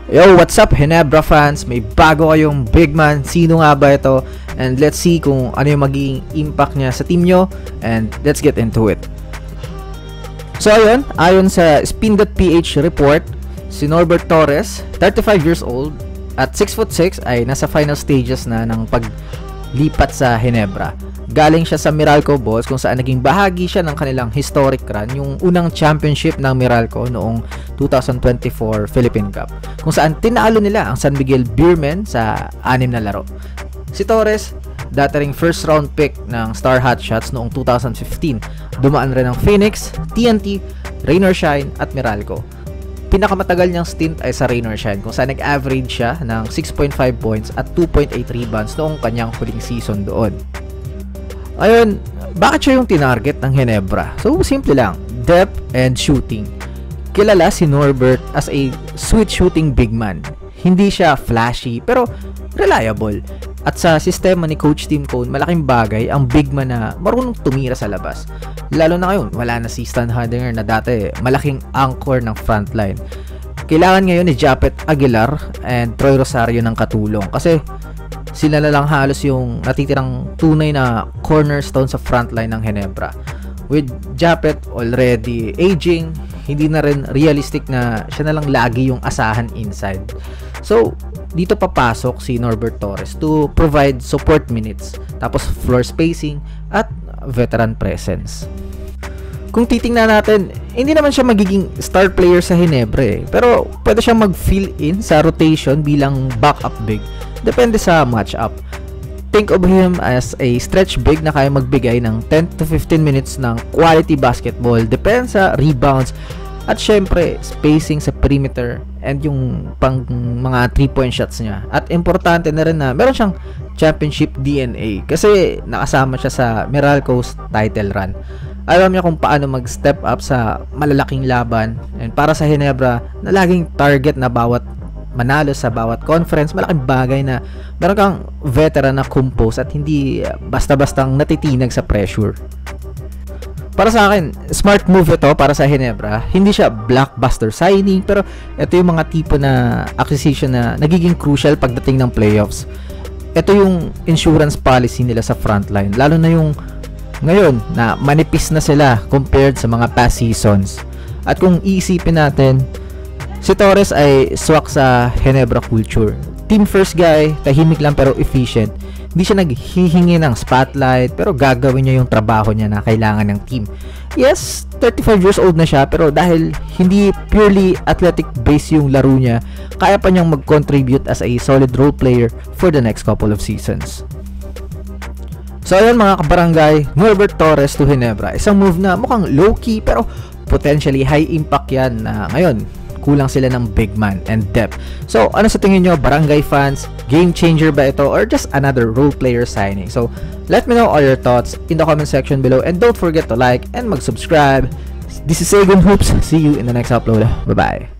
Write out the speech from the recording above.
Yo, what's up Ginebra fans? May bago kayong big man. Sino nga ba ito? And let's see kung ano yung magiging impact niya sa team nyo. And let's get into it. So ayun, ayon sa Spin.ph report, si Norbert Torres, 35 years old, at 6'6" ay nasa final stages na ng paglipat sa Ginebra. Galing siya sa Meralco Bulls kung saan naging bahagi siya ng kanilang historic run, yung unang championship ng Meralco noong 2024 Philippine Cup, kung saan tinalo nila ang San Miguel Beermen sa 6 na laro. Si Torres, dati ring first round pick ng Star Hotshots noong 2015. Dumaan rin ng Phoenix, TNT, Rain or Shine at Meralco. Pinakamatagal niyang stint ay sa Rain or Shine kung saan nag-average siya ng 6.5 points at 2.8 rebounds noong kanyang huling season doon. Ayun, bakit siya yung tinarget ng Ginebra? So, simple lang, depth and shooting. Kilala si Norbert as a sweet shooting big man. Hindi siya flashy, pero reliable. At sa sistema ni Coach Tim Cone, malaking bagay ang big man na marunong tumira sa labas. Lalo na ngayon, wala na si Stan Hardinger na dati malaking anchor ng frontline. Kailangan ngayon ni Japet Aguilar and Troy Rosario ng katulong kasi sila na lang halos yung natitirang tunay na cornerstone sa frontline ng Ginebra. With Japet already aging, hindi na rin realistic na siya na lang lagi yung asahan inside. So, dito papasok si Norbert Torres to provide support minutes, tapos floor spacing at veteran presence. Kung titingnan natin, hindi naman siya magiging star player sa Ginebra pero pwede siya mag-fill in sa rotation bilang backup big. Depende sa matchup. Think of him as a stretch big na kaya magbigay ng 10 to 15 minutes ng quality basketball. Depende sa rebounds at syempre spacing sa perimeter and yung pang mga 3-point shots niya. At importante na rin na meron siyang championship DNA kasi nakasama siya sa Meralco's title run. Alam niya kung paano mag-step up sa malalaking laban, and para sa Ginebra na laging target na bawat manalo sa bawat conference, malaking bagay na meron kang veteran na compose at hindi basta-bastang natitinag sa pressure. Para sa akin, smart move ito para sa Ginebra. Hindi siya blockbuster signing, pero ito yung mga tipo na acquisition na nagiging crucial pagdating ng playoffs. Ito yung insurance policy nila sa frontline, lalo na yung ngayon na manipis na sila compared sa mga past seasons. At kung iisipin natin, si Torres ay swak sa Ginebra culture. Team first guy, tahimik lang pero efficient. Hindi siya naghihingi ng spotlight pero gagawin niya yung trabaho niya na kailangan ng team. Yes, 35 years old na siya pero dahil hindi purely athletic base yung laro niya, kaya pa niyang mag-contribute as a solid role player for the next couple of seasons. So ayun mga kabarangay, Norbert Torres to Ginebra. Isang move na mukhang low-key pero potentially high impact yan na ngayon kulang sila ng big man and depth. So ano sa tingin nyo barangay fans? Game changer ba ito or just another role player signing? So let me know all your thoughts in the comment section below and don't forget to like and mag-subscribe. This is Segun Hoops. See you in the next upload. Bye bye.